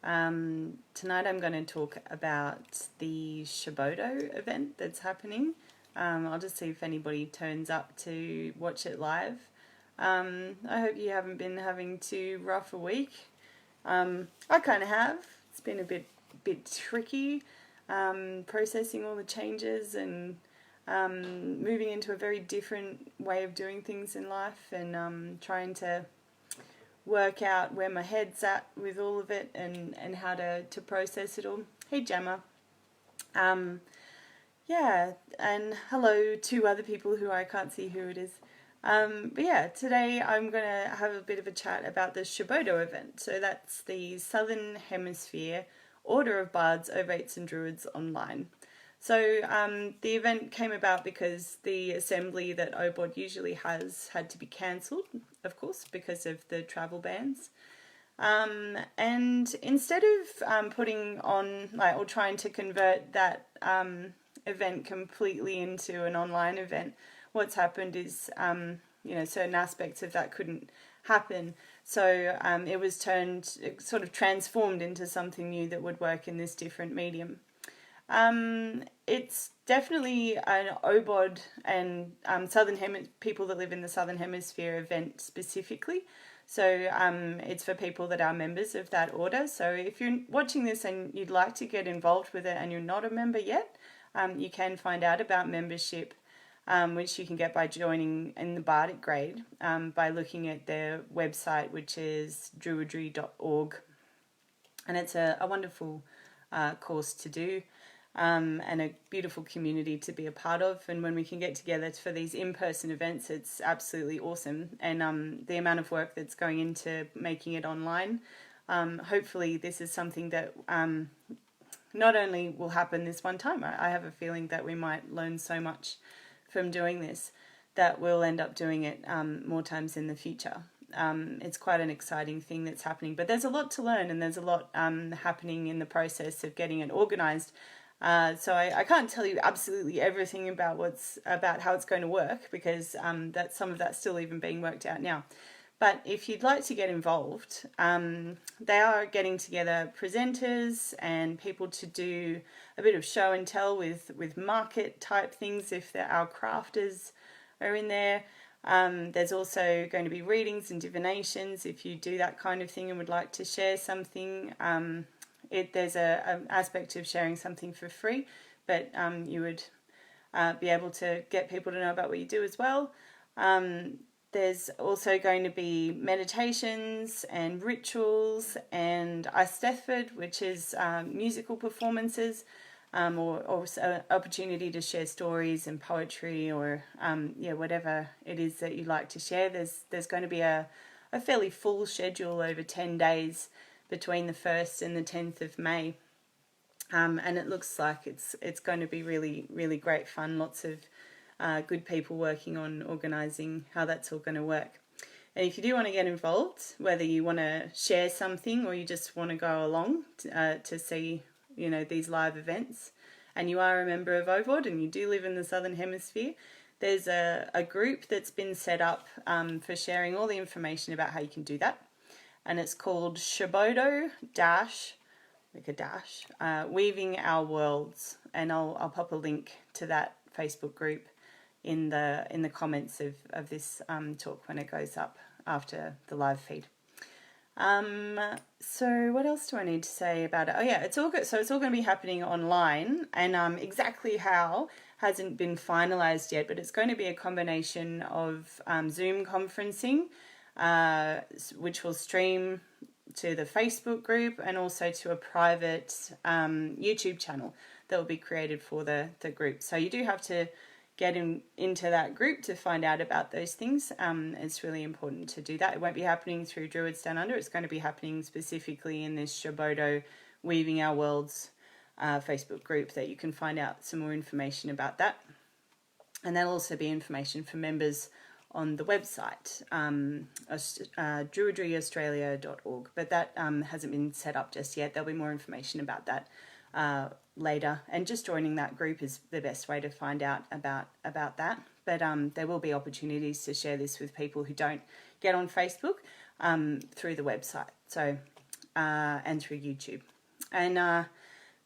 Tonight I'm going to talk about the SHOBODO event that's happening. I'll just see if anybody turns up to watch it live. I hope you haven't been having too rough a week. I kind of have. It's been a bit tricky processing all the changes and moving into a very different way of doing things in life, and trying to work out where my head's at with all of it, and how to process it all. Hey Gemma. Yeah, and hello to other people who I can't see who it is. But yeah, today I'm going to have a bit of a chat about the SHOBODO event. So that's the Southern Hemisphere Order of Bards, Ovates and Druids online. So the event came about because the assembly that OBOD usually has had to be cancelled, of course, because of the travel bans. And instead of putting on, or trying to convert that event completely into an online event, what's happened is, certain aspects of that couldn't happen. So it was sort of transformed into something new that would work in this different medium. It's definitely an OBOD and people that live in the Southern Hemisphere event specifically. So it's for people that are members of that order. So if you're watching this and you'd like to get involved with it and you're not a member yet, you can find out about membership, which you can get by joining in the Bardic grade by looking at their website, which is druidry.org. And it's a wonderful course to do. And a beautiful community to be a part of. And when we can get together for these in-person events, it's absolutely awesome. And the amount of work that's going into making it online, hopefully this is something that not only will happen this one time. I have a feeling that we might learn so much from doing this that we'll end up doing it more times in the future. It's quite an exciting thing that's happening, but there's a lot to learn, and there's a lot happening in the process of getting it organised. So I can't tell you absolutely everything about how it's going to work, because that some of that's still even being worked out now. But if you'd like to get involved, they are getting together presenters and people to do a bit of show and tell with market type things if our crafters are in there. There's also going to be readings and divinations if you do that kind of thing and would like to share something. There's an aspect of sharing something for free, but you would be able to get people to know about what you do as well. There's also going to be meditations and rituals and Eisteddfod, which is musical performances, or an opportunity to share stories and poetry, or whatever it is that you like to share. There's going to be a fairly full schedule over 10 days between the 1st and the 10th of May. And it looks like it's going to be really, really great fun. Lots of good people working on organising how that's all going to work. And if you do want to get involved, whether you want to share something or you just want to go along to see, these live events, and you are a member of OVOD and you do live in the Southern Hemisphere, there's a group that's been set up for sharing all the information about how you can do that. And it's called SHOBODO Weaving Our Worlds, and I'll pop a link to that Facebook group in the comments of this talk when it goes up after the live feed. So what else do I need to say about it? Oh yeah, it's all good. So it's all going to be happening online, and exactly how hasn't been finalised yet, but it's going to be a combination of Zoom conferencing, which will stream to the Facebook group and also to a private YouTube channel that will be created for the group. So you do have to get into that group to find out about those things. It's really important to do that. It won't be happening through Druids Down Under. It's going to be happening specifically in this SHOBODO Weaving Our Worlds Facebook group, that you can find out some more information about that. And there'll also be information for members on the website, druidryaustralia.org, but that hasn't been set up just yet. There'll be more information about that later, and just joining that group is the best way to find out about that. But there will be opportunities to share this with people who don't get on Facebook through the website. So and through YouTube. And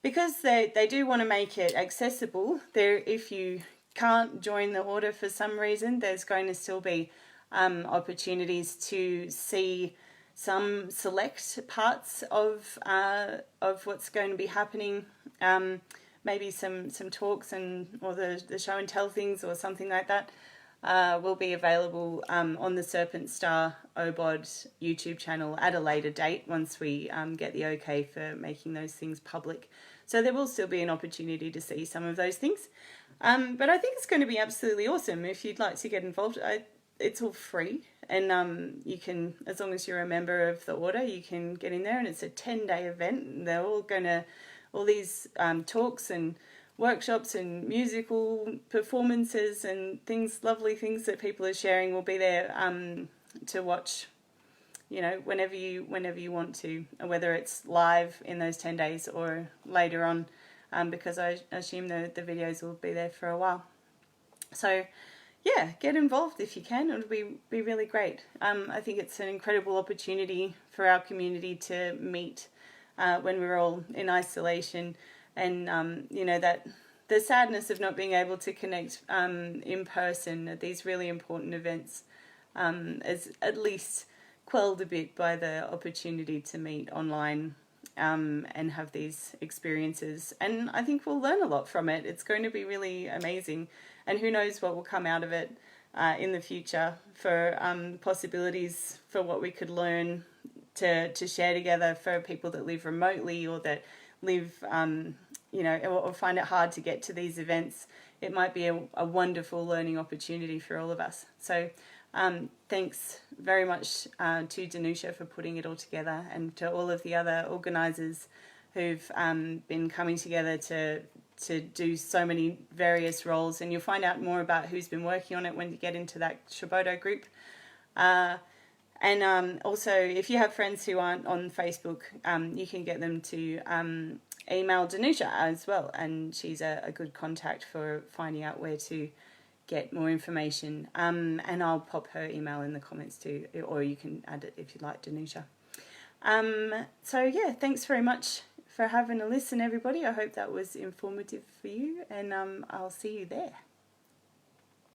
because they do want to make it accessible, if you can't join the order for some reason, there's going to still be opportunities to see some select parts of what's going to be happening. Maybe some talks or the show and tell things or something like that will be available on the Serpent Star OBOD YouTube channel at a later date once we get the okay for making those things public. So there will still be an opportunity to see some of those things. But I think it's going to be absolutely awesome. If you'd like to get involved, it's all free. And you can, as long as you're a member of the order, you can get in there. And it's a 10-day event. And they're all these talks and workshops and musical performances and lovely things that people are sharing will be there to watch, whenever you want to, whether it's live in those 10 days or later on, because I assume the videos will be there for a while. So yeah, get involved if you can. It'll be really great. I think it's an incredible opportunity for our community to meet when we're all in isolation, and that the sadness of not being able to connect in person at these really important events is at least quelled a bit by the opportunity to meet online and have these experiences. And I think we'll learn a lot from it. It's going to be really amazing. And who knows what will come out of it in the future for possibilities for what we could learn to share together for people that live remotely or that live, or find it hard to get to these events. It might be a wonderful learning opportunity for all of us. So thanks very much to Danusha for putting it all together, and to all of the other organisers who've been coming together to do so many various roles. And you'll find out more about who's been working on it when you get into that SHOBODO group. And also, if you have friends who aren't on Facebook, you can get them to email Danusha as well, and she's a good contact for finding out where to get more information. And I'll pop her email in the comments too, or you can add it if you'd like, Danusha. So yeah, thanks very much for having a listen, everybody. I hope that was informative for you, and I'll see you there.